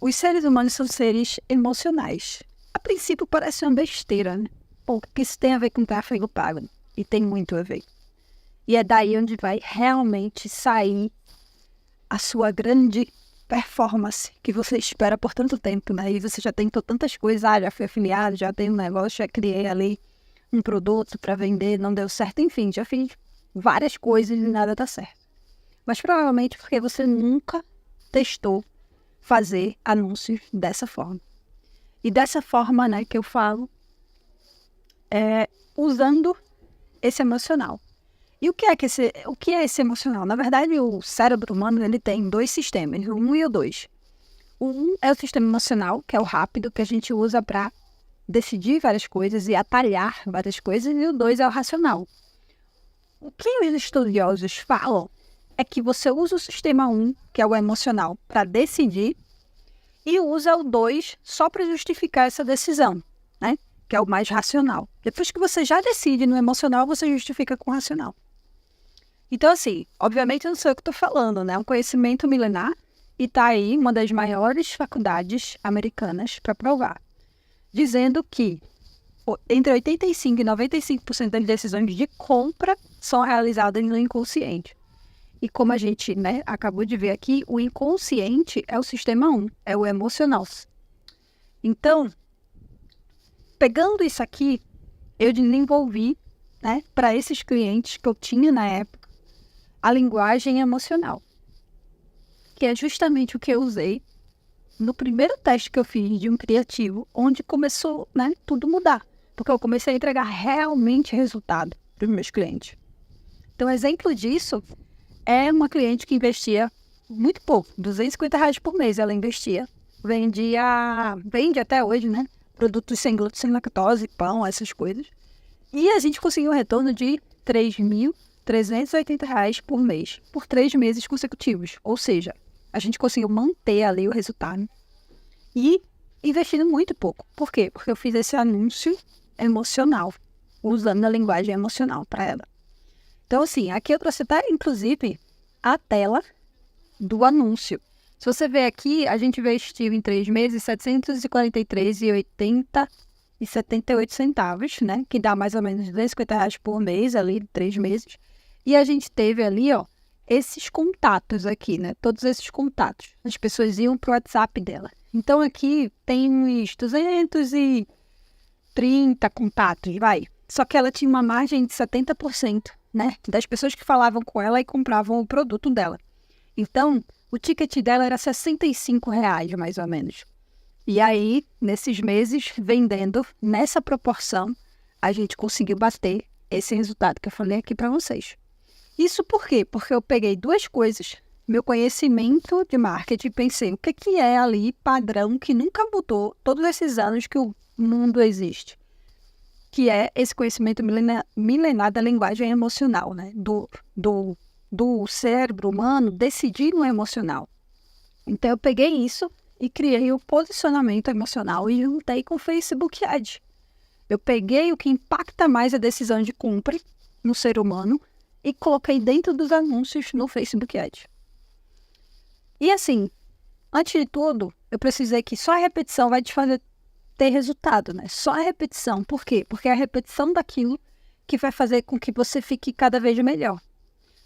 os seres humanos são seres emocionais. A princípio parece uma besteira, né? Porque isso tem a ver com tráfego pago. E tem muito a ver. E é daí onde vai realmente sair a sua grande performance que você espera por tanto tempo, né? E você já tentou tantas coisas, já fui afiliado, já tenho um negócio, já criei ali um produto para vender, não deu certo, enfim, já fiz várias coisas e nada dá certo. Mas provavelmente porque você nunca testou fazer anúncios dessa forma. E dessa forma, né, que eu falo, usando esse emocional. E o que é esse emocional? Na verdade, o cérebro humano ele tem dois sistemas, o 1 e o 2. O 1 é o sistema emocional, que é o rápido, que a gente usa para decidir várias coisas e atalhar várias coisas, e o 2 é o racional. O que os estudiosos falam é que você usa o sistema 1, que é o emocional, para decidir, e usa o 2 só para justificar essa decisão, né? Que é o mais racional. Depois que você já decide no emocional, você justifica com o racional. Então, assim, obviamente eu não sei o que estou falando, né? É um conhecimento milenar e está aí uma das maiores faculdades americanas para provar, dizendo que entre 85% e 95% das decisões de compra são realizadas no inconsciente. E como a gente, né, acabou de ver aqui, o inconsciente é o sistema 1, é o emocional. Então, pegando isso aqui, eu desenvolvi, né, para esses clientes que eu tinha na época, a linguagem emocional, que é justamente o que eu usei no primeiro teste que eu fiz de um criativo, onde começou, né, tudo mudar, porque eu comecei a entregar realmente resultado para os meus clientes. Então, exemplo disso é uma cliente que investia muito pouco, R$250 por mês ela investia, vende até hoje, né, produtos sem glúten, sem lactose, pão, essas coisas, e a gente conseguiu um retorno de R$3.380 por mês, por 3 meses consecutivos, ou seja, a gente conseguiu manter ali o resultado e investindo muito pouco. Por quê? Porque eu fiz esse anúncio emocional, usando a linguagem emocional para ela. Então, assim, aqui eu trouxe até, inclusive, a tela do anúncio. Se você ver aqui, a gente investiu em 3 meses R$743,78, né? Que dá mais ou menos R$250 por mês ali, 3 meses. E a gente teve ali, ó, esses contatos aqui, né? Todos esses contatos. As pessoas iam pro WhatsApp dela. Então, aqui tem uns 230 contatos, vai. Só que ela tinha uma margem de 70%, né? Das pessoas que falavam com ela e compravam o produto dela. Então, o ticket dela era R$65, mais ou menos. E aí, nesses meses, vendendo nessa proporção, a gente conseguiu bater esse resultado que eu falei aqui para vocês. Isso por quê? Porque eu peguei duas coisas. Meu conhecimento de marketing, pensei, o que é ali padrão que nunca mudou todos esses anos que o mundo existe? Que é esse conhecimento milenar da linguagem emocional, né? Do cérebro humano decidir no emocional. Então, eu peguei isso e criei o posicionamento emocional e juntei com o Facebook Ads. Eu peguei o que impacta mais a decisão de compra no ser humano e coloquei dentro dos anúncios no Facebook Ads. E assim, antes de tudo, eu precisei que só a repetição vai te fazer ter resultado, né? Só a repetição. Por quê? Porque é a repetição daquilo que vai fazer com que você fique cada vez melhor.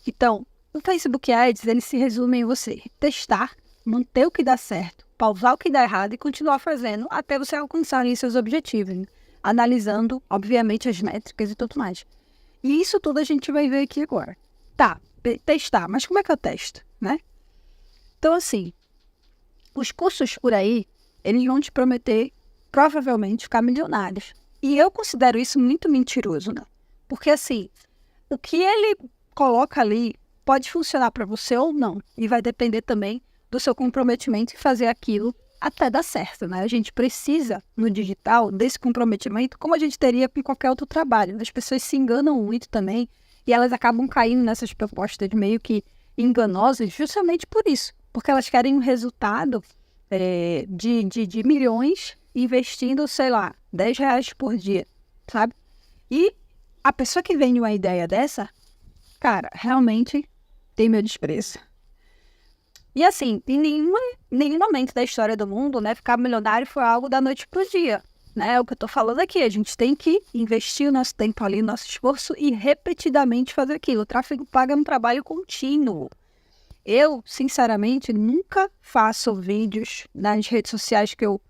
Então, o Facebook Ads, ele se resume em você testar, manter o que dá certo, pausar o que dá errado e continuar fazendo até você alcançar ali seus objetivos, né? Analisando, obviamente, as métricas e tudo mais. E isso tudo a gente vai ver aqui agora. Tá, testar, mas como é que eu testo, né? Então, assim, os cursos por aí, eles vão te prometer, provavelmente, ficar milionários. E eu considero isso muito mentiroso, né? Porque, assim, o que ele coloca ali pode funcionar para você ou não. E vai depender também do seu comprometimento em fazer aquilo até dar certo, né? A gente precisa, no digital, desse comprometimento, como a gente teria com qualquer outro trabalho. As pessoas se enganam muito também e elas acabam caindo nessas propostas meio que enganosas justamente por isso. Porque elas querem um resultado de milhões investindo, sei lá, R$10 por dia, sabe? E a pessoa que vende uma ideia dessa, cara, realmente tem meu desprezo. E assim, em nenhum momento da história do mundo, né, ficar milionário foi algo da noite pro dia. Né? É o que eu tô falando aqui. A gente tem que investir o nosso tempo ali, o nosso esforço e repetidamente fazer aquilo. O tráfego pago é um trabalho contínuo. Eu, sinceramente, nunca faço vídeos nas redes sociais que eu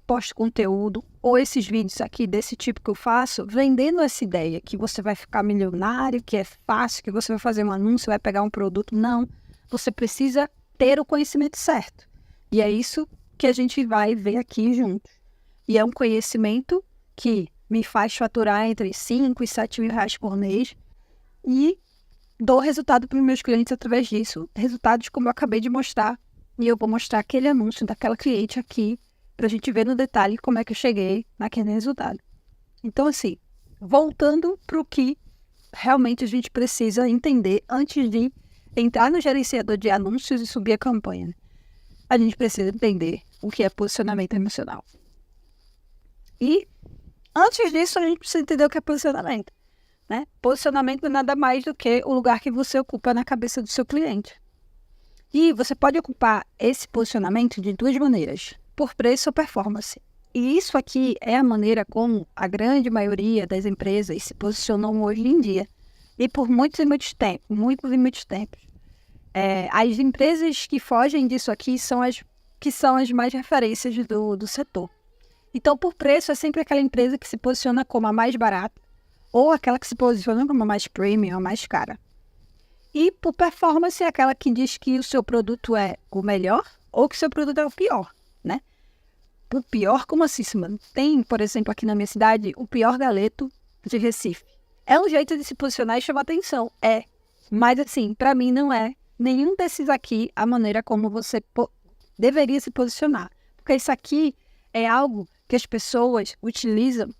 posto conteúdo, ou esses vídeos aqui desse tipo que eu faço, vendendo essa ideia que você vai ficar milionário, que é fácil, que você vai fazer um anúncio, vai pegar um produto. Não. Você precisa ter o conhecimento certo. E é isso que a gente vai ver aqui juntos. E é um conhecimento que me faz faturar entre 5 e 7 mil reais por mês e dou resultado para os meus clientes através disso. Resultados como eu acabei de mostrar. E eu vou mostrar aquele anúncio daquela cliente aqui para a gente ver no detalhe como é que eu cheguei naquele resultado. Então, assim, voltando para o que realmente a gente precisa entender antes de entrar no gerenciador de anúncios e subir a campanha. A gente precisa entender o que é posicionamento emocional. E antes disso, a gente precisa entender o que é posicionamento. Né? Posicionamento é nada mais do que o lugar que você ocupa na cabeça do seu cliente. E você pode ocupar esse posicionamento de duas maneiras, por preço ou performance. E isso aqui é a maneira como a grande maioria das empresas se posicionam hoje em dia. E por muitos e muitos tempos. As empresas que fogem disso aqui são as mais referências do setor. Então, por preço, é sempre aquela empresa que se posiciona como a mais barata ou aquela que se posiciona como a mais premium, a mais cara. E por performance, é aquela que diz que o seu produto é o melhor ou que o seu produto é o pior, né? O pior, como assim, mano? Tem, por exemplo, aqui na minha cidade, o pior galeto de Recife. É um jeito de se posicionar e chamar atenção. Mas assim, para mim não é nenhum desses aqui a maneira como você deveria se posicionar. Porque isso aqui é algo que as pessoas utilizam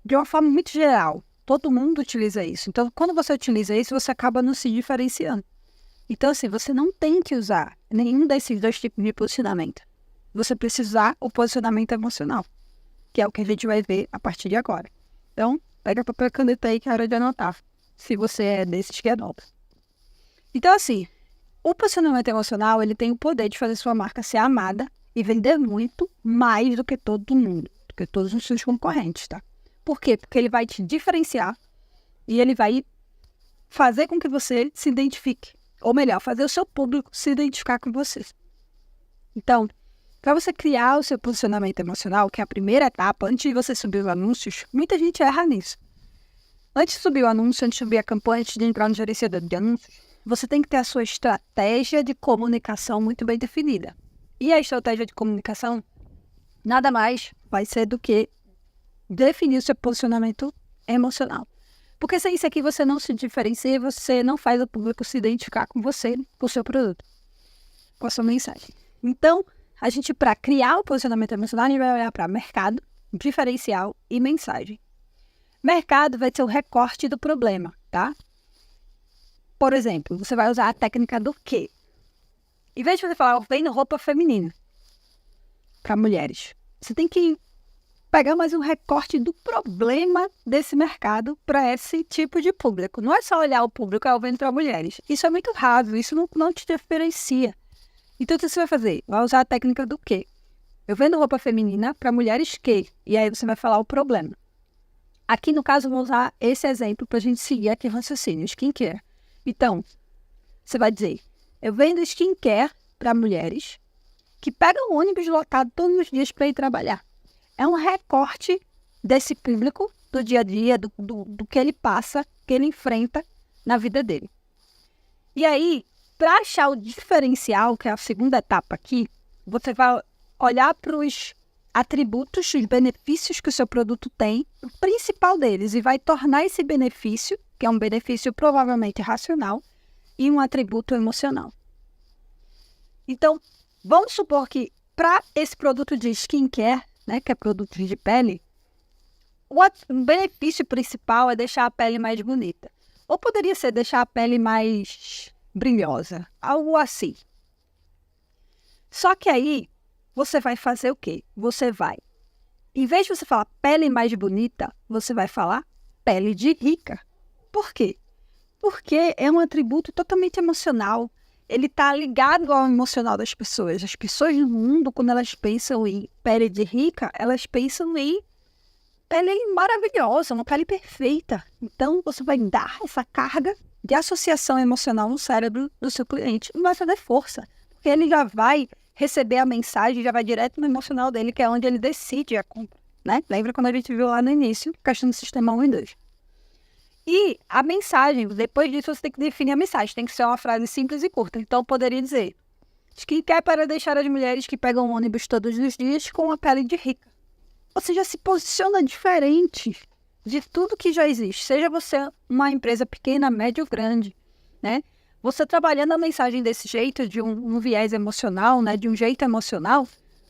de uma forma muito geral. Todo mundo utiliza isso. Então, quando você utiliza isso, você acaba não se diferenciando. Então, assim, você não tem que usar nenhum desses dois tipos de posicionamento. Você precisa usar o posicionamento emocional, que é o que a gente vai ver a partir de agora. Então, pega papel e caneta aí que é hora de anotar, se você é desses que anota. Então, assim, o posicionamento emocional, ele tem o poder de fazer sua marca ser amada e vender muito mais do que todo mundo, do que todos os seus concorrentes, tá? Por quê? Porque ele vai te diferenciar e ele vai fazer com que você se identifique. Ou melhor, fazer o seu público se identificar com você. Então, para você criar o seu posicionamento emocional, que é a primeira etapa, antes de você subir os anúncios, muita gente erra nisso. Antes de subir o anúncio, antes de subir a campanha, antes de entrar no gerenciador de anúncios, você tem que ter a sua estratégia de comunicação muito bem definida. E a estratégia de comunicação nada mais vai ser do que definir o seu posicionamento emocional. Porque sem isso aqui você não se diferencia, você não faz o público se identificar com você, com o seu produto, com a sua mensagem. Então, a gente, para criar o posicionamento emocional, a gente vai olhar para mercado, diferencial e mensagem. Mercado vai ser o recorte do problema, tá? Por exemplo, você vai usar a técnica do quê? Em vez de você falar, eu vendo roupa feminina para mulheres, você tem que pegar mais um recorte do problema desse mercado para esse tipo de público. Não é só olhar o público, eu vendo para mulheres. Isso é muito raso, isso não te diferencia. Então, o que você vai fazer? Vai usar a técnica do quê? Eu vendo roupa feminina para mulheres que... E aí você vai falar o problema. Aqui, no caso, eu vou usar esse exemplo para a gente seguir aqui o raciocínio, skincare. Então, você vai dizer, eu vendo skincare para mulheres que pegam o ônibus lotado todos os dias para ir trabalhar. É um recorte desse público, do dia a dia, do que ele passa, que ele enfrenta na vida dele. E aí, para achar o diferencial, que é a segunda etapa aqui, você vai olhar para os atributos, os benefícios que o seu produto tem, o principal deles, e vai tornar esse benefício, que é um benefício provavelmente racional, em um atributo emocional. Então, vamos supor que para esse produto de skincare, né, que é produto de pele, o benefício principal é deixar a pele mais bonita. Ou poderia ser deixar a pele mais brilhosa, algo assim. Só que aí, você vai fazer o quê? Você vai, em vez de você falar pele mais bonita, você vai falar pele de rica. Por quê? Porque é um atributo totalmente emocional. ele está ligado ao emocional das pessoas. As pessoas no mundo, quando elas pensam em pele de rica, elas pensam em pele maravilhosa, uma pele perfeita. Então, você vai dar essa carga de associação emocional no cérebro do seu cliente e vai fazer força. Porque ele já vai receber a mensagem, já vai direto no emocional dele, que é onde ele decide a compra, né? Lembra quando a gente viu lá no início, questão do sistema 1 e 2. E a mensagem, depois disso você tem que definir a mensagem, tem que ser uma frase simples e curta. Então, eu poderia dizer: skincare para deixar as mulheres que pegam ônibus todos os dias com a pele de rica. Você já se posiciona diferente de tudo que já existe. Seja você uma empresa pequena, média ou grande, né? Você trabalhando a mensagem desse jeito, de um viés emocional, né? De um jeito emocional,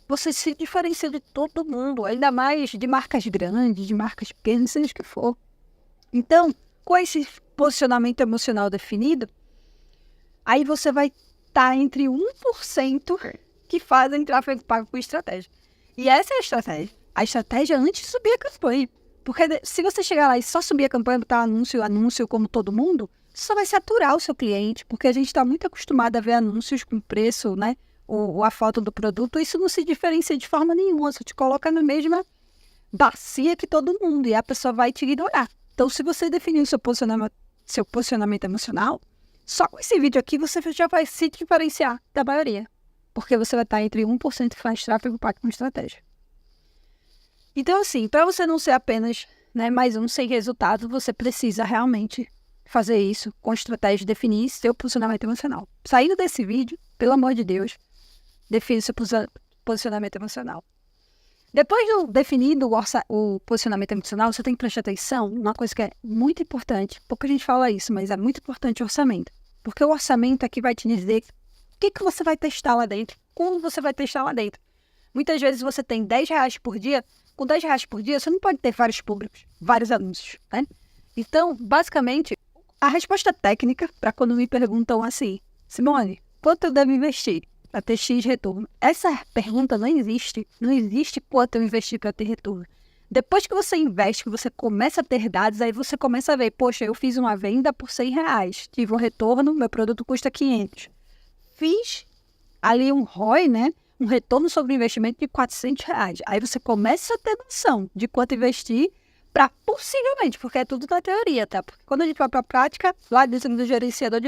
você se diferencia de todo mundo, ainda mais de marcas grandes, de marcas pequenas, seja o que for. Então, com esse posicionamento emocional definido, aí você vai estar entre 1% que fazem tráfego pago com estratégia. E essa é a estratégia. A estratégia antes de subir a campanha. Porque se você chegar lá e só subir a campanha, botar anúncio como todo mundo, só vai saturar o seu cliente, porque a gente está muito acostumado a ver anúncios com preço, né? Ou a foto do produto. Isso não se diferencia de forma nenhuma. Você te coloca na mesma bacia que todo mundo e a pessoa vai te ignorar. Então, se você definir o seu posicionamento emocional, só com esse vídeo aqui você já vai se diferenciar da maioria. Porque você vai estar entre 1% que faz tráfego pago com estratégia. Então, assim, para você não ser apenas, né, mais um sem resultado, você precisa realmente fazer isso com estratégia, definir seu posicionamento emocional. Saindo desse vídeo, pelo amor de Deus, define seu posicionamento emocional. Depois de definir o posicionamento emocional, você tem que prestar atenção numa coisa que é muito importante. Pouca gente fala isso, mas é muito importante o orçamento. Porque o orçamento é que vai te dizer o que você vai testar lá dentro, como você vai testar lá dentro. Muitas vezes você tem R$10 por dia. Com R$10 por dia, você não pode ter vários públicos, vários anúncios, né? Então, basicamente, a resposta técnica para quando me perguntam assim: Simone, quanto eu devo investir para ter X retorno? Essa pergunta não existe. Não existe quanto eu investir para ter retorno. Depois que você investe, que você começa a ter dados, aí você começa a ver: poxa, eu fiz uma venda por R$100, tive um retorno, meu produto custa 500. Fiz ali um ROI, né? Um retorno sobre o investimento de R$400. Aí você começa a ter noção de quanto investir para possivelmente, porque é tudo na teoria, tá? Porque quando a gente vai para a prática, lá dentro do gerenciador,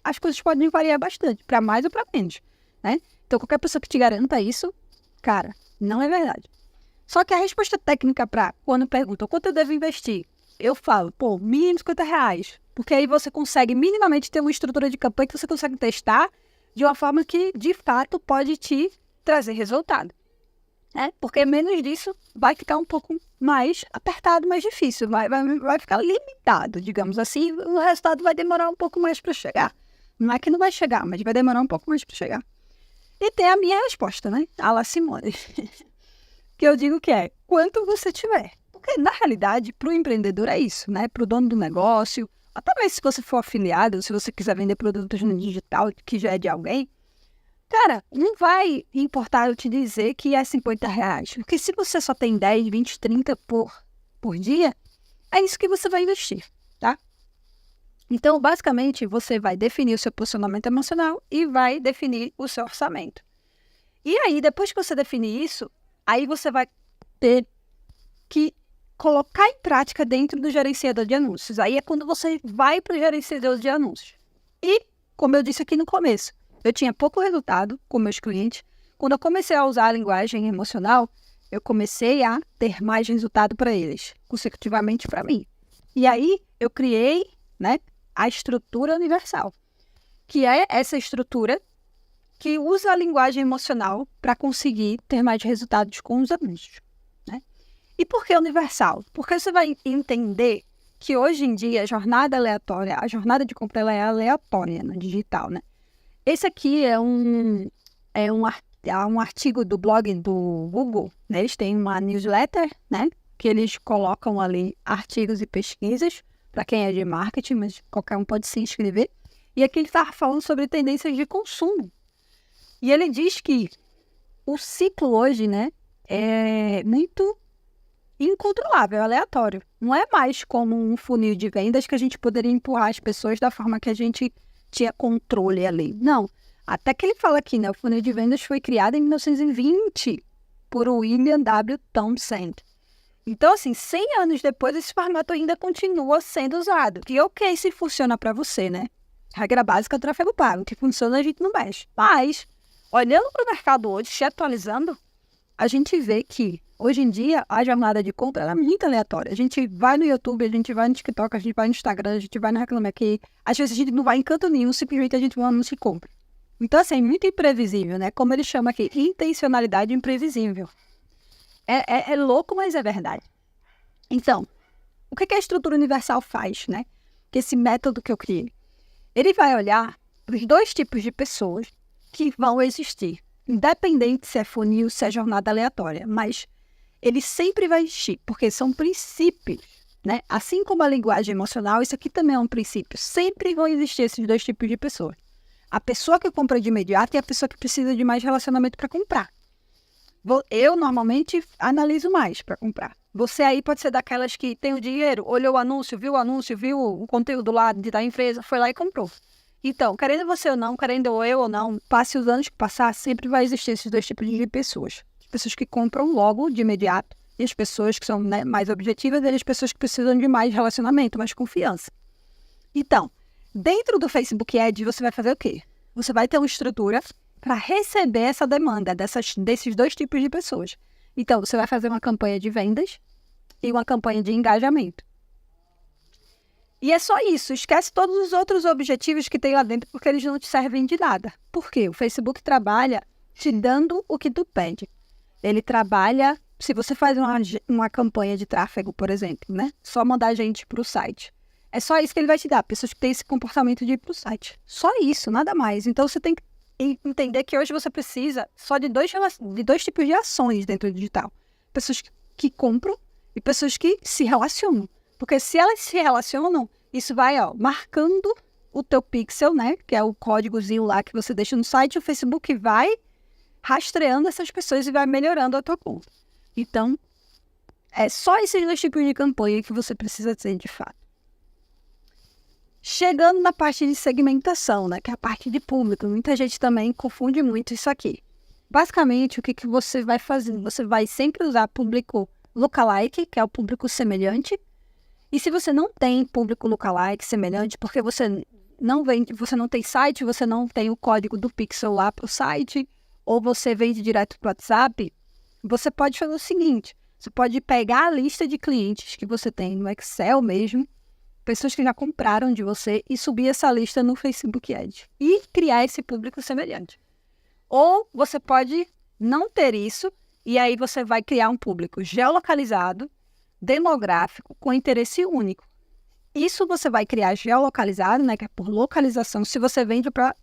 as coisas podem variar bastante, para mais ou para menos, né? Então, qualquer pessoa que te garanta isso, cara, não é verdade. Só que a resposta técnica para quando perguntam quanto eu devo investir, eu falo, mínimo R$50. Porque aí você consegue minimamente ter uma estrutura de campanha que você consegue testar de uma forma que, de fato, pode te trazer resultado, né? Porque menos disso vai ficar um pouco mais apertado, mais difícil, vai ficar limitado, digamos assim, o resultado vai demorar um pouco mais para chegar. Não é que não vai chegar, mas vai demorar um pouco mais para chegar. E tem a minha resposta, né? A la Simone, que eu digo que é quanto você tiver. Porque, na realidade, para o empreendedor é isso, né? Para o dono do negócio, até mesmo se você for afiliado, se você quiser vender produtos no digital que já é de alguém, cara, não vai importar eu te dizer que é R$50. Porque se você só tem 10, 20, 30 por dia, é isso que você vai investir, tá? Então, basicamente, você vai definir o seu posicionamento emocional e vai definir o seu orçamento. E aí, depois que você definir isso, aí você vai ter que colocar em prática dentro do gerenciador de anúncios. Aí é quando você vai para o gerenciador de anúncios. E, como eu disse aqui no começo, eu tinha pouco resultado com meus clientes. Quando eu comecei a usar a linguagem emocional, eu comecei a ter mais resultado para eles, consecutivamente para mim. E aí, eu criei, né, a estrutura universal, que é essa estrutura que usa a linguagem emocional para conseguir ter mais resultados com os anúncios, né? E por que universal? Porque você vai entender que hoje em dia a jornada aleatória, a jornada de compra ela é aleatória no digital, né? Esse aqui é um artigo do blog do Google, né? Eles têm uma newsletter, né? Que eles colocam ali artigos e pesquisas para quem é de marketing, mas qualquer um pode se inscrever. E aqui ele está falando sobre tendências de consumo. E ele diz que o ciclo hoje, né, é muito incontrolável, aleatório. Não é mais como um funil de vendas que a gente poderia empurrar as pessoas da forma que a gente tinha controle ali. Não. Até que ele fala aqui, né? O funil de vendas foi criado em 1920 por William W. Townsend. Então, assim, 100 anos depois, esse formato ainda continua sendo usado. E ok, se funciona para você, né? Regra básica do tráfego pago. O que funciona, a gente não mexe. Mas, olhando para o mercado hoje, se atualizando, a gente vê que, hoje em dia, a jornada de compra ela é muito aleatória. A gente vai no YouTube, a gente vai no TikTok, a gente vai no Instagram, a gente vai no Reclame Aqui. Às vezes a gente não vai em canto nenhum, simplesmente a gente vai no anúncio e compra. Então, assim, é muito imprevisível, né? Como ele chama aqui, intencionalidade imprevisível. É louco, mas é verdade. Então, o que a estrutura universal faz, né? Que esse método que eu criei? Ele vai olhar para os dois tipos de pessoas que vão existir. Independente se é funil, se é jornada aleatória. Mas ele sempre vai existir, porque são princípios, né? Assim como a linguagem emocional, isso aqui também é um princípio. Sempre vão existir esses dois tipos de pessoas. A pessoa que compra de imediato e a pessoa que precisa de mais relacionamento para comprar. Eu, normalmente, analiso mais para comprar. Você aí pode ser daquelas que tem o dinheiro, olhou o anúncio, viu o conteúdo lá da empresa, foi lá e comprou. Então, querendo você ou não, querendo eu ou não, passe os anos que passar, sempre vai existir esses dois tipos de pessoas. As pessoas que compram logo, de imediato, e as pessoas que são, né, mais objetivas, e as pessoas que precisam de mais relacionamento, mais confiança. Então, dentro do Facebook Ads, você vai fazer o quê? Você vai ter uma estrutura para receber essa demanda desses dois tipos de pessoas. Então, você vai fazer uma campanha de vendas e uma campanha de engajamento. E é só isso. Esquece todos os outros objetivos que tem lá dentro, porque eles não te servem de nada. Por quê? O Facebook trabalha te dando o que tu pede. Ele trabalha, se você faz uma campanha de tráfego, por exemplo, né? Só mandar gente para o site. É só isso que ele vai te dar, pessoas que têm esse comportamento de ir para o site. Só isso, nada mais. Então, você tem que entender que hoje você precisa só de dois tipos de ações dentro do digital. Pessoas que compram e pessoas que se relacionam. Porque se elas se relacionam, isso vai marcando o teu pixel, né? Que é o códigozinho lá que você deixa no site. O Facebook vai rastreando essas pessoas e vai melhorando a tua conta. Então, é só esses dois tipos de campanha que você precisa ter de fato. Chegando na parte de segmentação, né, que é a parte de público, muita gente também confunde muito isso aqui. Basicamente, o que você vai fazer? Você vai sempre usar público lookalike, que é o público semelhante. E se você não tem público lookalike semelhante, porque você não vende, você não tem site, você não tem o código do pixel lá para o site, ou você vende direto para o WhatsApp, você pode fazer o seguinte, você pode pegar a lista de clientes que você tem no Excel mesmo, pessoas que já compraram de você e subir essa lista no Facebook Ads e criar esse público semelhante. Ou você pode não ter isso e aí você vai criar um público geolocalizado, demográfico, com interesse único. Isso você vai criar geolocalizado, né, que é por localização, se você vende para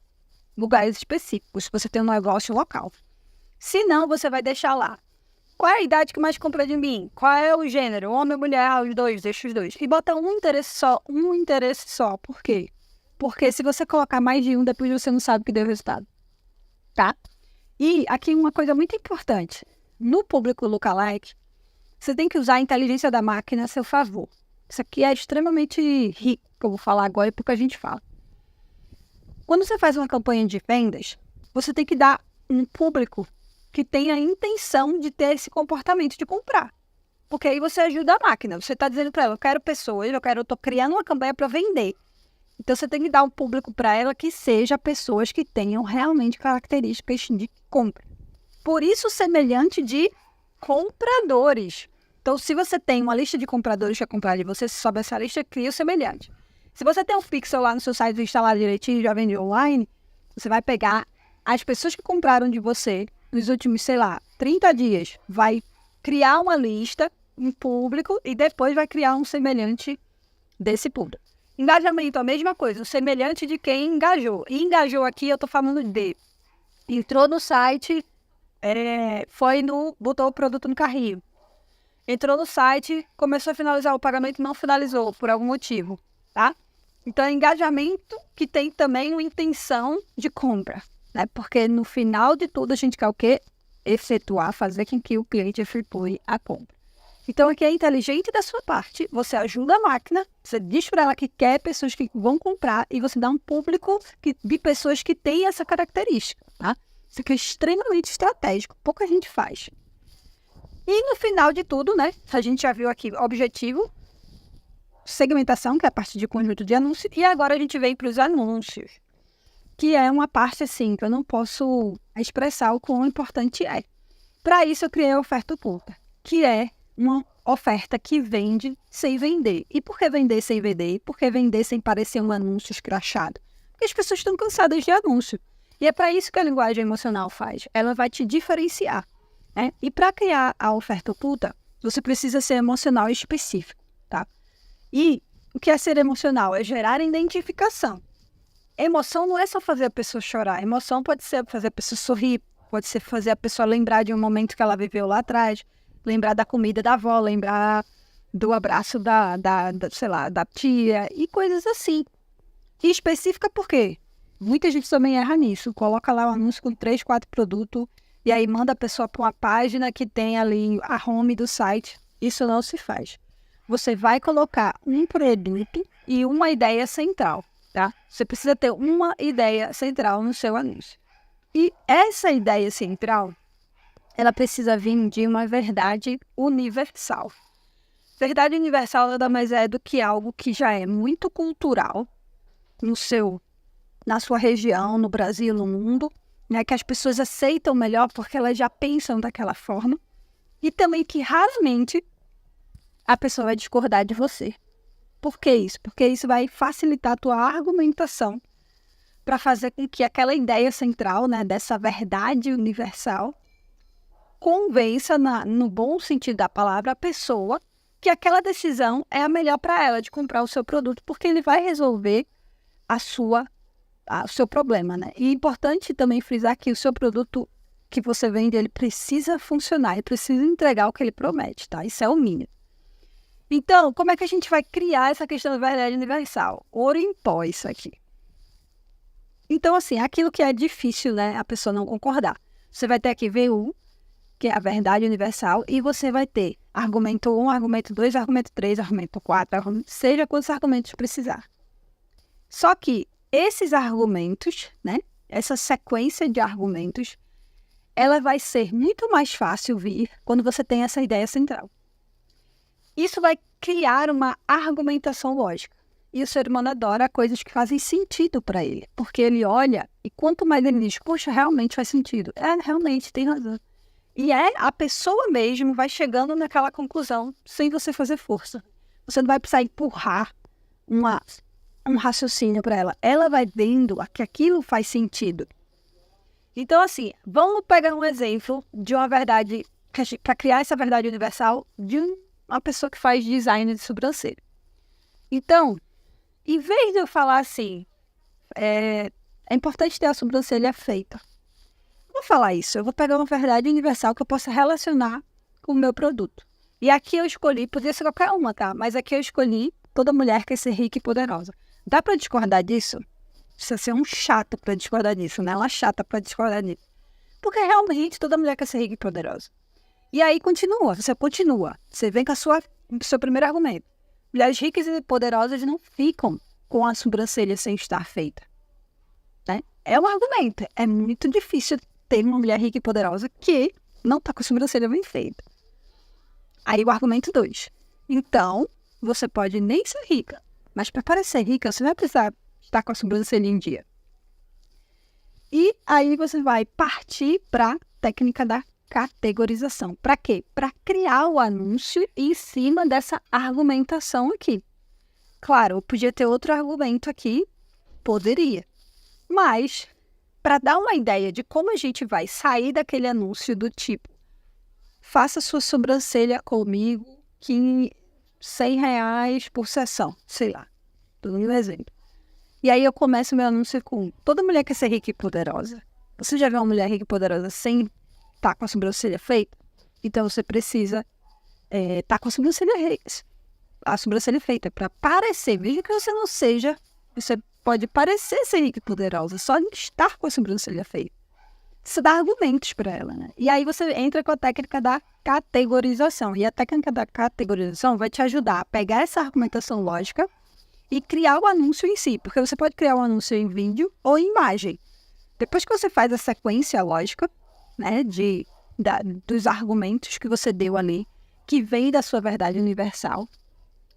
lugares específicos, se você tem um negócio local. Se não, você vai deixar lá. Qual é a idade que mais compra de mim? Qual é o gênero? Homem ou mulher? Os dois, deixa os dois. E bota um interesse só. Por quê? Porque se você colocar mais de um, depois você não sabe o que deu o resultado. Tá? E aqui uma coisa muito importante. No público lookalike, você tem que usar a inteligência da máquina a seu favor. Isso aqui é extremamente rico, que eu vou falar agora, porque a gente fala. Quando você faz uma campanha de vendas, você tem que dar um público que tenha a intenção de ter esse comportamento de comprar. Porque aí você ajuda a máquina. Você está dizendo para ela, eu quero pessoas, eu estou criando uma campanha para vender. Então, você tem que dar um público para ela que seja pessoas que tenham realmente características de compra. Por isso, semelhante de compradores. Então, se você tem uma lista de compradores que quer comprar de você, você sobe essa lista, cria o semelhante. Se você tem um pixel lá no seu site instalado direitinho e já vende online, você vai pegar as pessoas que compraram de você nos últimos, 30 dias, vai criar uma lista, um público, e depois vai criar um semelhante desse público. Engajamento, a mesma coisa, o semelhante de quem engajou. E engajou aqui, eu estou falando de entrou no site, botou o produto no carrinho. Entrou no site, começou a finalizar o pagamento, não finalizou, por algum motivo, tá? Então, é engajamento que tem também uma intenção de compra. Né? Porque no final de tudo a gente quer o quê? Efetuar, fazer com que o cliente efetue a compra. Então, aqui é inteligente da sua parte. Você ajuda a máquina, você diz para ela que quer pessoas que vão comprar e você dá um público de pessoas que têm essa característica, tá? Isso aqui é extremamente estratégico, pouca gente faz. E no final de tudo, né? A gente já viu aqui objetivo, segmentação, que é a parte de conjunto de anúncios, e agora a gente vem para os anúncios, que é uma parte assim que eu não posso expressar o quão importante é. Para isso eu criei a oferta oculta, que é uma oferta que vende sem vender. E por que vender sem vender? Por que vender sem parecer um anúncio escrachado? Porque as pessoas estão cansadas de anúncio. E é para isso que a linguagem emocional faz. Ela vai te diferenciar, né? E para criar a oferta oculta, você precisa ser emocional e específico, tá? E o que é ser emocional? É gerar identificação. Emoção não é só fazer a pessoa chorar. Emoção pode ser fazer a pessoa sorrir, pode ser fazer a pessoa lembrar de um momento que ela viveu lá atrás, lembrar da comida da avó, lembrar do abraço sei lá, da tia e coisas assim. E específica por quê? Muita gente também erra nisso. Coloca lá o anúncio com 3, 4 produtos e aí manda a pessoa para uma página que tem ali a home do site. Isso não se faz. Você vai colocar um produto e uma ideia central, tá? Você precisa ter uma ideia central no seu anúncio. E essa ideia central, ela precisa vir de uma verdade universal. Verdade universal nada mais é do que algo que já é muito cultural na sua região, no Brasil, no mundo, né? Que as pessoas aceitam melhor porque elas já pensam daquela forma. E também que raramente a pessoa vai discordar de você. Por que isso? Porque isso vai facilitar a tua argumentação para fazer com que aquela ideia central, né, dessa verdade universal, convença, no bom sentido da palavra, a pessoa que aquela decisão é a melhor para ela de comprar o seu produto, porque ele vai resolver o seu problema, né? E é importante também frisar que o seu produto que você vende, ele precisa funcionar, ele precisa entregar o que ele promete, tá? Isso é o mínimo. Então, como é que a gente vai criar essa questão da verdade universal? Ouro em pó, isso aqui. Então, assim, aquilo que é difícil, né, a pessoa não concordar. Você vai ter aqui VU, que é a verdade universal, e você vai ter argumento 1, argumento 2, argumento 3, argumento 4, seja quantos argumentos precisar. Só que esses argumentos, né, essa sequência de argumentos, ela vai ser muito mais fácil vir quando você tem essa ideia central. Isso vai criar uma argumentação lógica. E o ser humano adora coisas que fazem sentido para ele. Porque ele olha e quanto mais ele diz, poxa, realmente faz sentido. Realmente, tem razão. E a pessoa mesmo vai chegando naquela conclusão sem você fazer força. Você não vai precisar empurrar um raciocínio para ela. Ela vai vendo que aquilo faz sentido. Então, assim, vamos pegar um exemplo de uma verdade, para criar essa verdade universal, de uma pessoa que faz design de sobrancelha. Então, em vez de eu falar assim, é importante ter a sobrancelha feita. Eu vou falar isso, eu vou pegar uma verdade universal que eu possa relacionar com o meu produto. E aqui eu escolhi, podia ser qualquer uma, tá? Mas aqui eu escolhi toda mulher quer ser rica e poderosa. Dá para discordar disso? Precisa ser um chato para discordar disso, né? Uma chata para discordar disso. Porque realmente toda mulher quer ser rica e poderosa. E aí você continua. Você vem com o seu primeiro argumento. Mulheres ricas e poderosas não ficam com a sobrancelha sem estar feita. Né? É um argumento. É muito difícil ter uma mulher rica e poderosa que não está com a sobrancelha bem feita. Aí o argumento 2. Então, você pode nem ser rica, mas para parecer rica, você vai precisar estar com a sobrancelha em dia. E aí você vai partir para a técnica da categorização. Para quê? Para criar o anúncio em cima dessa argumentação aqui. Claro, eu podia ter outro argumento aqui, poderia. Mas, para dar uma ideia de como a gente vai sair daquele anúncio do tipo, faça sua sobrancelha comigo, que R$100 por sessão, sei lá, estou dando um exemplo. E aí eu começo meu anúncio com, toda mulher quer ser rica e poderosa. Você já viu uma mulher rica e poderosa sem estar com a sobrancelha feita? Então você precisa estar com a sobrancelha feita para parecer, mesmo que você não seja, você pode parecer ser rica e poderosa, só de estar com a sobrancelha feita. você dá argumentos para ela, né? E aí você entra com a técnica da categorização. E a técnica da categorização vai te ajudar a pegar essa argumentação lógica e criar o anúncio em si. Porque você pode criar um anúncio em vídeo ou em imagem. Depois que você faz a sequência lógica, né, dos argumentos que você deu ali, que vem da sua verdade universal,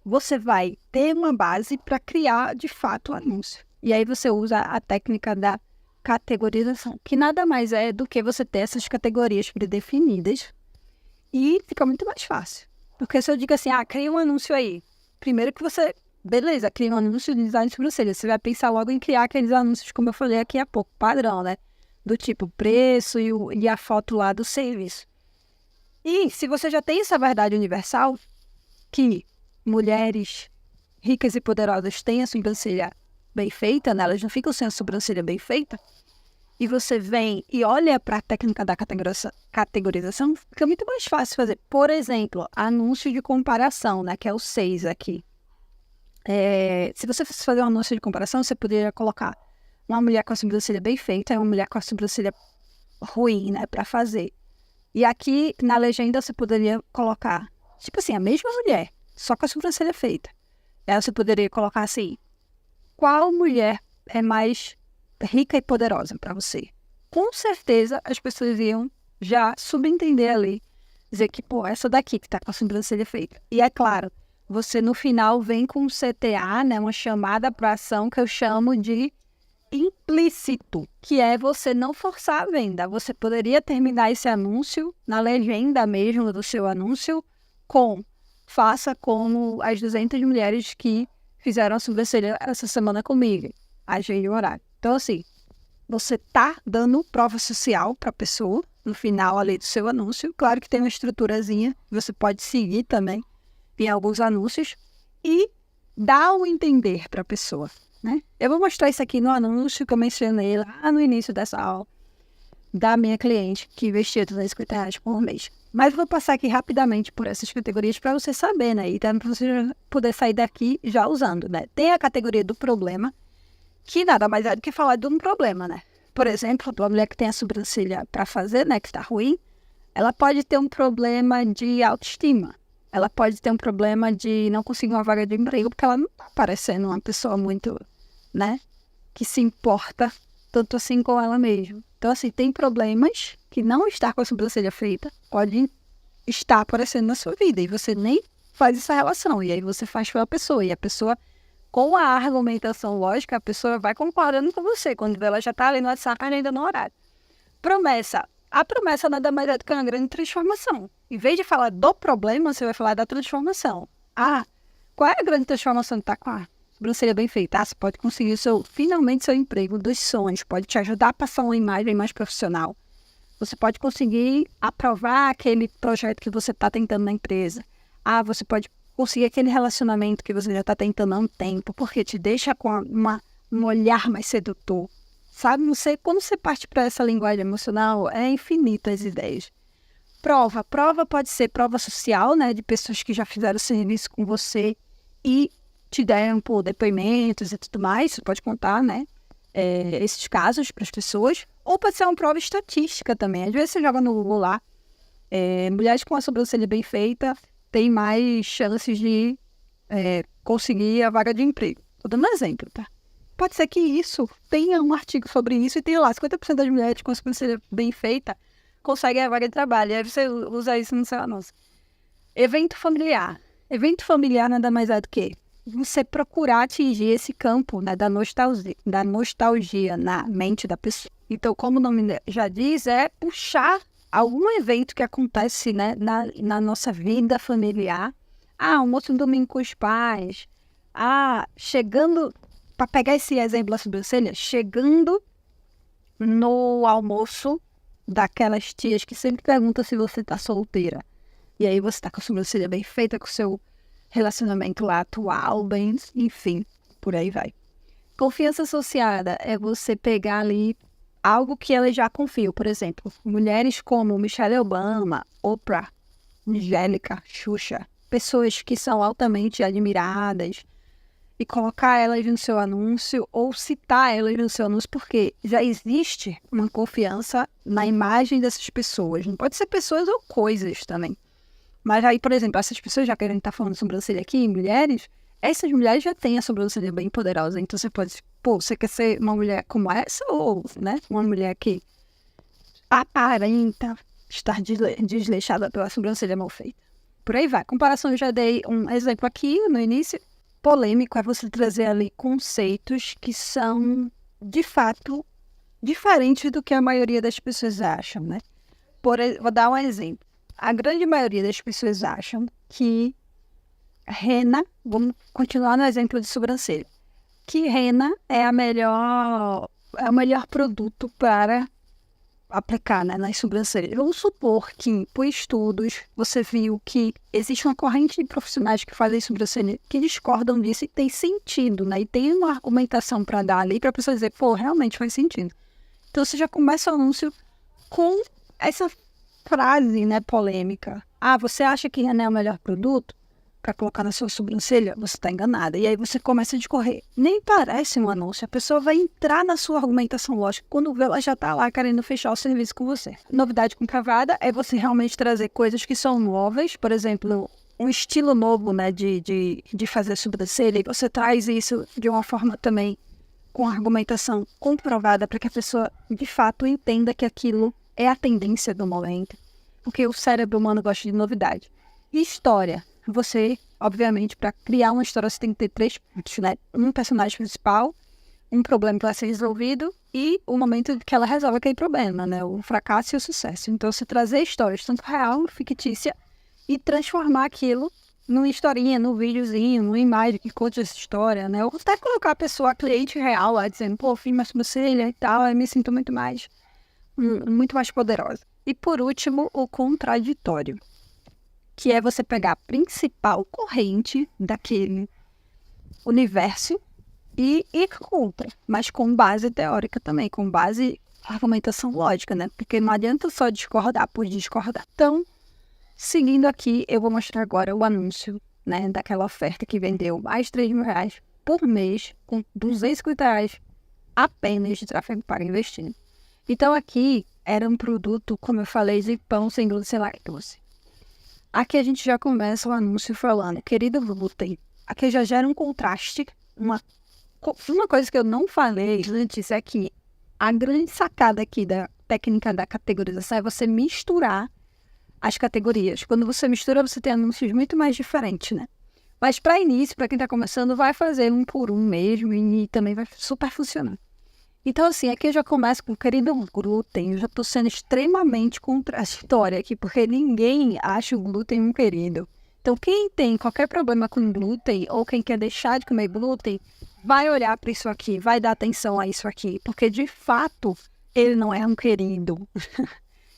você vai ter uma base para criar, de fato, o anúncio. E aí você usa a técnica da categorização, que nada mais é do que você ter essas categorias predefinidas e fica muito mais fácil. Porque se eu digo assim, cria um anúncio aí. Primeiro que você, beleza, cria um anúncio de design de sobrancelha. Você vai pensar logo em criar aqueles anúncios, como eu falei aqui há pouco, padrão, né? Do tipo preço e a foto lá do serviço. E se você já tem essa verdade universal, que mulheres ricas e poderosas têm a sobrancelha bem feita, né? Elas não ficam sem a sobrancelha bem feita, e você vem e olha para a técnica da categorização, fica muito mais fácil fazer. Por exemplo, anúncio de comparação, né? Que é o 6 aqui. Se você fosse fazer um anúncio de comparação, você poderia colocar uma mulher com a sobrancelha bem feita e uma mulher com a sobrancelha ruim, né? Para fazer. E aqui, na legenda, você poderia colocar, tipo assim, a mesma mulher, só com a sobrancelha feita. Aí você poderia colocar assim, qual mulher é mais rica e poderosa para você? Com certeza, as pessoas iam já subentender ali, dizer que, essa daqui que tá com a sobrancelha feita. E é claro, você no final vem com um CTA, né, uma chamada para ação que eu chamo de implícito, que é você não forçar a venda. Você poderia terminar esse anúncio na legenda mesmo do seu anúncio com faça como as 200 mulheres que fizeram a sobrancelha essa semana comigo, agende o horário. Então, assim, você tá dando prova social para a pessoa no final ali do seu anúncio. Claro que tem uma estruturazinha, você pode seguir também em alguns anúncios e dar o entender para a pessoa, né? Eu vou mostrar isso aqui no anúncio que eu mencionei lá no início dessa aula da minha cliente que investia R$250 por mês. Mas eu vou passar aqui rapidamente por essas categorias para você saber, né? E para você poder sair daqui já usando, né? Tem a categoria do problema, que nada mais é do que falar de um problema, né? Por exemplo, a mulher que tem a sobrancelha para fazer, né? Que está ruim, ela pode ter um problema de autoestima. Ela pode ter um problema de não conseguir uma vaga de emprego porque ela não está parecendo uma pessoa muito, né? Que se importa tanto assim com ela mesma. Então, assim, tem problemas que não estar com a sobrancelha feita pode estar aparecendo na sua vida e você nem faz essa relação. E aí você faz pela pessoa. E a pessoa, com a argumentação lógica, a pessoa vai concordando com você. Quando ela já está ali no WhatsApp, ainda no horário. Promessa. A promessa nada mais é do que uma grande transformação. Em vez de falar do problema, você vai falar da transformação. Qual é a grande transformação que está com a sobrancelha bem feita? Você pode conseguir finalmente seu emprego dos sonhos. Pode te ajudar a passar uma imagem mais profissional. Você pode conseguir aprovar aquele projeto que você está tentando na empresa. Você pode conseguir aquele relacionamento que você já está tentando há um tempo, porque te deixa com um olhar mais sedutor. Sabe, quando você parte para essa linguagem emocional, é infinita as ideias. Prova pode ser prova social, né, de pessoas que já fizeram serviço com você e te deram depoimentos e tudo mais. Você pode contar, né, esses casos para as pessoas. Ou pode ser uma prova estatística também. Às vezes você joga no Google lá, mulheres com a sobrancelha bem feita têm mais chances de conseguir a vaga de emprego. Estou dando um exemplo, tá? Pode ser que isso tenha um artigo sobre isso e tenha lá 50% das mulheres com a sobrancelha bem feita conseguem a vaga de trabalho. E aí você usa isso no seu anúncio. Evento familiar. Evento familiar nada mais é do que você procurar atingir esse campo, né, da nostalgia na mente da pessoa. Então, como o nome já diz, é puxar algum evento que acontece, né, na nossa vida familiar. Almoço no domingo com os pais. Chegando... Para pegar esse exemplo da sobrancelha, chegando no almoço daquelas tias que sempre perguntam se você está solteira. E aí você está com a sobrancelha bem feita, com o seu relacionamento lá atual, bem, enfim, por aí vai. Confiança associada é você pegar ali algo que ela já confia. Por exemplo, mulheres como Michelle Obama, Oprah, Angélica, Xuxa, pessoas que são altamente admiradas, e colocar elas no seu anúncio ou citar elas no seu anúncio, porque já existe uma confiança na imagem dessas pessoas. Não pode ser pessoas ou coisas também. Mas aí, por exemplo, essas pessoas, já que a gente tá falando de sobrancelha aqui, mulheres, essas mulheres já têm a sobrancelha bem poderosa. Então você pode, você quer ser uma mulher como essa ou, né, uma mulher que aparenta estar desleixada pela sobrancelha mal feita. Por aí vai. Comparação, eu já dei um exemplo aqui no início. Polêmico é você trazer ali conceitos que são, de fato, diferentes do que a maioria das pessoas acham, né? Vou dar um exemplo. A grande maioria das pessoas acham que rena, vamos continuar no exemplo de sobrancelha, que rena é o melhor produto para aplicar, né, nas sobrancelhas. Vamos supor que, por estudos, você viu que existe uma corrente de profissionais que fazem sobrancelha que discordam disso e tem sentido, né? E tem uma argumentação para dar ali para a pessoa dizer, pô, realmente faz sentido. Então você já começa o anúncio com essa frase, né, polêmica. Ah, você acha que René é o melhor produto para colocar na sua sobrancelha? Você está enganada. E aí você começa a discorrer. Nem parece um anúncio. A pessoa vai entrar na sua argumentação lógica. Quando vê, ela já está lá querendo fechar o serviço com você. Novidade com Cavada é você realmente trazer coisas que são novas. Por exemplo, um estilo novo, né, de fazer sobrancelha. E você traz isso de uma forma também com argumentação comprovada para que a pessoa, de fato, entenda que aquilo é a tendência do momento, porque o cérebro humano gosta de novidade. E história. Você, obviamente, para criar uma história, você tem que ter 3 pontos, né? Um personagem principal, um problema que vai ser resolvido e o momento que ela resolve aquele problema, né? O fracasso e o sucesso. Então, você trazer histórias, tanto real, fictícia, e transformar aquilo numa historinha, num videozinho, numa imagem que conte essa história, né? Ou até colocar a pessoa, a cliente real lá, dizendo, pô, fiz minha sobrancelha e tal, eu me sinto muito mais poderosa. E por último, o contraditório, que é você pegar a principal corrente daquele universo e ir contra, mas com base teórica também, com base argumentação lógica, né? Porque não adianta só discordar por discordar. Então, seguindo aqui, eu vou mostrar agora o anúncio, né, daquela oferta que vendeu mais de R$3.000 por mês, com R$250 apenas de tráfego pago investindo. Então, aqui era um produto, como eu falei, de pão sem glúten sem lactose. Aqui a gente já começa o anúncio falando, querido glúten. Aqui já gera um contraste. Uma coisa que eu não falei antes é que a grande sacada aqui da técnica da categorização é você misturar as categorias. Quando você mistura, você tem anúncios muito mais diferentes, né? Mas para início, para quem está começando, vai fazer um por um mesmo e também vai super funcionar. Então, assim, aqui eu já começo com o querido glúten. Eu já estou sendo extremamente contraditória aqui, porque ninguém acha o glúten um querido. Então, quem tem qualquer problema com glúten ou quem quer deixar de comer glúten, vai olhar para isso aqui, vai dar atenção a isso aqui, porque de fato ele não é um querido.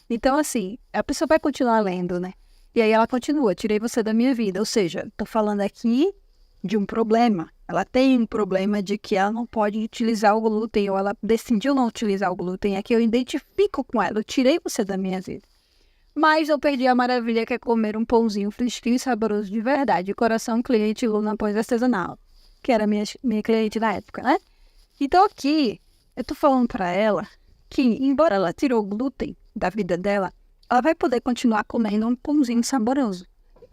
Então, assim, a pessoa vai continuar lendo, né? E aí ela continua, tirei você da minha vida. Ou seja, estou falando aqui de um problema. Ela tem um problema de que ela não pode utilizar o glúten, ou ela decidiu não utilizar o glúten. Aqui eu identifico com ela, eu tirei você da minha vida. Mas eu perdi a maravilha que é comer um pãozinho fresquinho e saboroso de verdade. Coração cliente Luna Pães Artesanal, que era minha cliente na época, né? Então aqui, eu tô falando para ela que, embora ela tirou o glúten da vida dela, ela vai poder continuar comendo um pãozinho saboroso.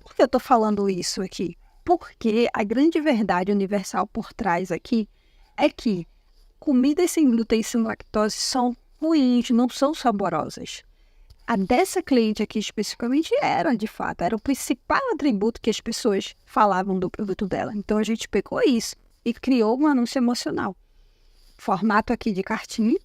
Por que eu tô falando isso aqui? Porque a grande verdade universal por trás aqui é que comidas sem glúten e sem lactose são ruins, não são saborosas. A dessa cliente aqui especificamente era, de fato, era o principal atributo que as pessoas falavam do produto dela. Então a gente pegou isso e criou um anúncio emocional. Formato aqui de cartinha,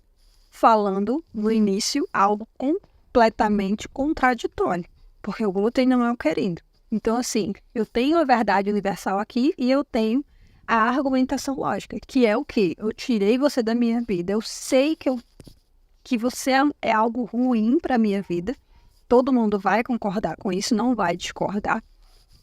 falando no início algo completamente contraditório, porque o glúten não é o querido. Então, assim, eu tenho a verdade universal aqui e eu tenho a argumentação lógica, que é o quê? Eu tirei você da minha vida, eu sei que você é algo ruim para a minha vida, todo mundo vai concordar com isso, não vai discordar,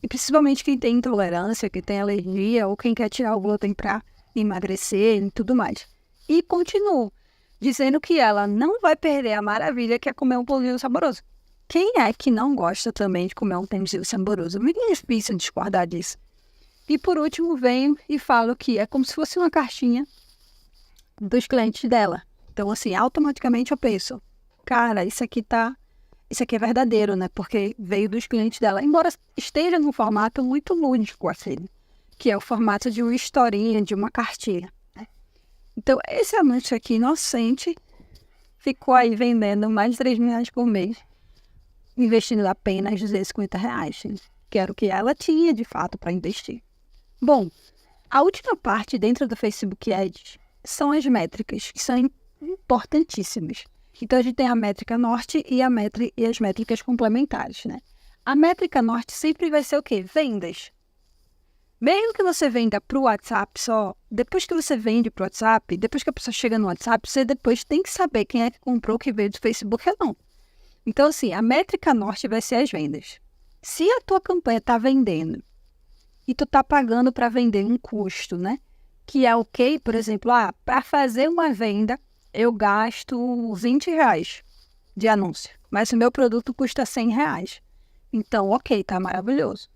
e principalmente quem tem intolerância, quem tem alergia, ou quem quer tirar o glúten para emagrecer e tudo mais. E continuo dizendo que ela não vai perder a maravilha que é comer um pãozinho saboroso. Quem é que não gosta também de comer um pãozinho saboroso? Muito difícil discordar disso. E por último, venho e falo que é como se fosse uma cartinha dos clientes dela. Então, assim, automaticamente eu penso, cara, isso aqui é verdadeiro, né? Porque veio dos clientes dela, embora esteja num formato muito lúdico, assim, que é o formato de uma historinha, de uma cartinha, né? Então, esse anúncio aqui, inocente, ficou aí vendendo mais de 3 mil reais por mês, investindo apenas R$250, que era o que ela tinha, de fato, para investir. Bom, a última parte dentro do Facebook Ads são as métricas, que são importantíssimas. Então, a gente tem a métrica norte e as métricas complementares, né? A métrica norte sempre vai ser o quê? Vendas. Mesmo que você venda para o WhatsApp só, depois que você vende para o WhatsApp, depois que a pessoa chega no WhatsApp, você depois tem que saber quem é que comprou, que veio do Facebook ou não. Então, assim, a métrica norte vai ser as vendas. Se a tua campanha está vendendo e tu está pagando para vender um custo, né? Que é ok, por exemplo, para fazer uma venda, eu gasto R$20 de anúncio, mas o meu produto custa R$100. Então, ok, tá maravilhoso.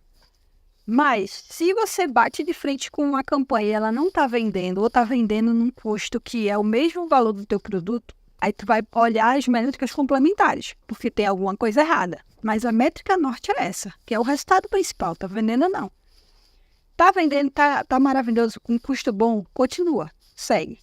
Mas, se você bate de frente com uma campanha e ela não está vendendo, ou está vendendo num custo que é o mesmo valor do teu produto, aí tu vai olhar as métricas complementares, porque tem alguma coisa errada. Mas a métrica norte é essa, que é o resultado principal, tá vendendo ou não. Tá vendendo, tá maravilhoso, com custo bom, continua, segue.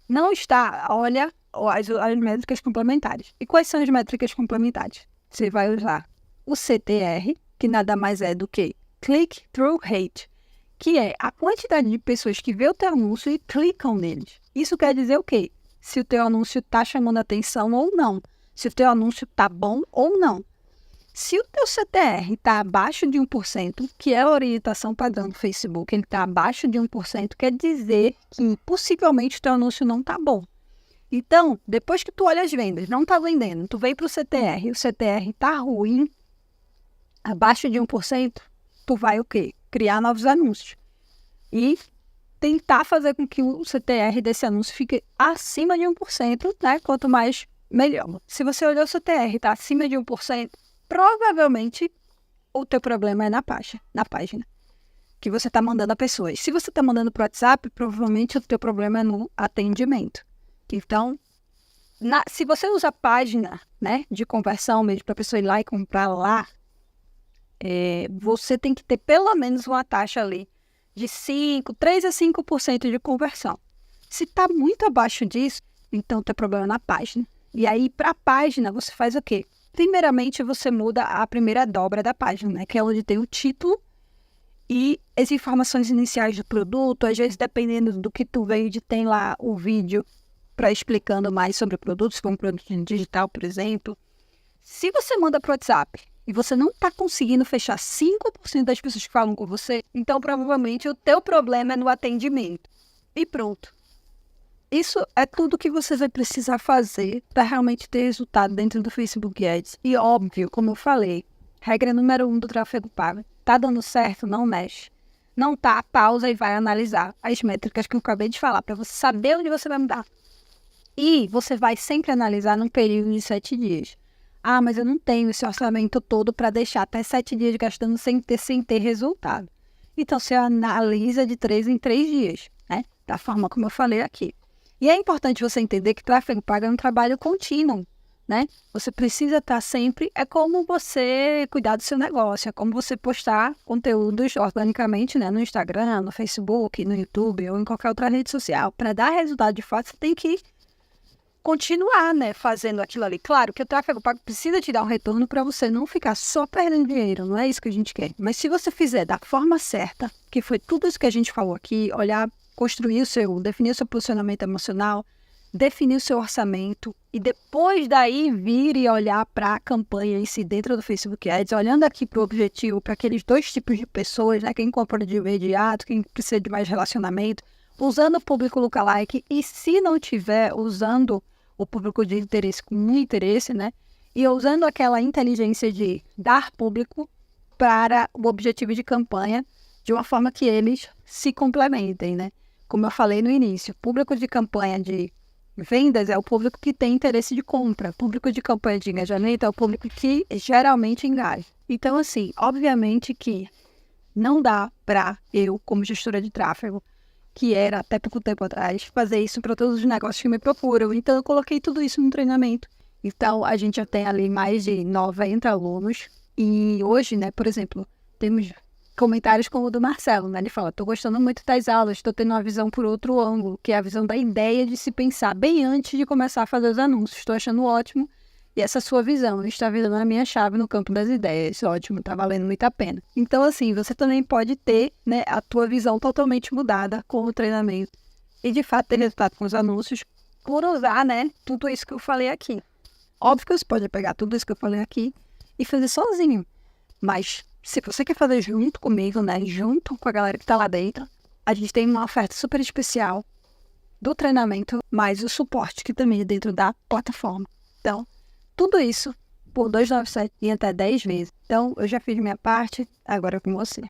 Não está, olha as métricas complementares. E quais são as métricas complementares? Você vai usar o CTR, que nada mais é do que Click-Through Rate, que é a quantidade de pessoas que vê o teu anúncio e clicam neles. Isso quer dizer o quê? Se o teu anúncio está chamando atenção ou não. Se o teu anúncio está bom ou não. Se o teu CTR está abaixo de 1%, que é a orientação padrão do Facebook, ele está abaixo de 1%, quer dizer que possivelmente o teu anúncio não está bom. Então, depois que tu olha as vendas, não está vendendo, tu vem para o CTR, o CTR está ruim, abaixo de 1%, tu vai o quê? Criar novos anúncios. E tentar fazer com que o CTR desse anúncio fique acima de 1%, né? Quanto mais, melhor. Se você olhar o CTR e está acima de 1%, provavelmente o teu problema é na página que você está mandando a pessoas. Se você está mandando para o WhatsApp, provavelmente o teu problema é no atendimento. Então, se você usa a página, né, de conversão mesmo para a pessoa ir lá e comprar lá, você tem que ter pelo menos uma taxa ali de 3 a 5% de conversão. Se está muito abaixo disso, então o teu problema é na página. E aí, para a página, você faz o quê? Primeiramente, você muda a primeira dobra da página, né? Que é onde tem o título e as informações iniciais do produto. Às vezes, dependendo do que tu vende, tem lá o vídeo para explicando mais sobre o produto, se for um produto digital, por exemplo. Se você manda para o WhatsApp e você não está conseguindo fechar 5% das pessoas que falam com você, então provavelmente o teu problema é no atendimento. E pronto. Isso é tudo que você vai precisar fazer para realmente ter resultado dentro do Facebook Ads. E óbvio, como eu falei, regra número 1 do tráfego pago. Tá dando certo? Não mexe. Não tá, pausa e vai analisar as métricas que eu acabei de falar, para você saber onde você vai mudar. E você vai sempre analisar num período de 7 dias. Mas eu não tenho esse orçamento todo para deixar até 7 dias gastando sem ter resultado. Então, você analisa de 3 em 3 dias, né? Da forma como eu falei aqui. E é importante você entender que tráfego pago é um trabalho contínuo, né? Você precisa estar sempre... É como você cuidar do seu negócio, é como você postar conteúdos organicamente, né? No Instagram, no Facebook, no YouTube ou em qualquer outra rede social. Para dar resultado de fato, você tem que continuar, né? Fazendo aquilo ali. Claro que o tráfego pago precisa te dar um retorno para você não ficar só perdendo dinheiro, não é isso que a gente quer. Mas se você fizer da forma certa, que foi tudo isso que a gente falou aqui, definir o seu posicionamento emocional, definir o seu orçamento e depois daí vir e olhar para a campanha em si dentro do Facebook Ads, olhando aqui para o objetivo, para aqueles 2 tipos de pessoas, né? Quem compra de imediato, quem precisa de mais relacionamento, usando o público lookalike e se não tiver, usando o público de interesse com um interesse, né? E usando aquela inteligência de dar público para o objetivo de campanha de uma forma que eles se complementem, né? Como eu falei no início, público de campanha de vendas é o público que tem interesse de compra. Público de campanha de engajamento é o público que geralmente engaja. Então, assim, obviamente que Não dá para eu, como gestora de tráfego, que era até pouco tempo atrás, fazer isso para todos os negócios que me procuram. Então, eu coloquei tudo isso no treinamento. Então, a gente já tem ali mais de 90 alunos. E hoje, né, por exemplo, temos comentários como o do Marcelo, né? Ele fala, estou gostando muito das aulas, estou tendo uma visão por outro ângulo, que é a visão da ideia de se pensar bem antes de começar a fazer os anúncios. Estou achando ótimo. E essa sua visão está virando a minha chave no campo das ideias. Ótimo, está valendo muito a pena. Então, assim, você também pode ter, né, a tua visão totalmente mudada com o treinamento. E, de fato, ter resultado com os anúncios por usar, né, tudo isso que eu falei aqui. Óbvio que você pode pegar tudo isso que eu falei aqui e fazer sozinho. Mas, se você quer fazer junto comigo, né, junto com a galera que está lá dentro, a gente tem uma oferta super especial do treinamento, mais o suporte que também é dentro da plataforma. Então, tudo isso por 297 em até 10 vezes. Então, eu já fiz minha parte, agora é com você.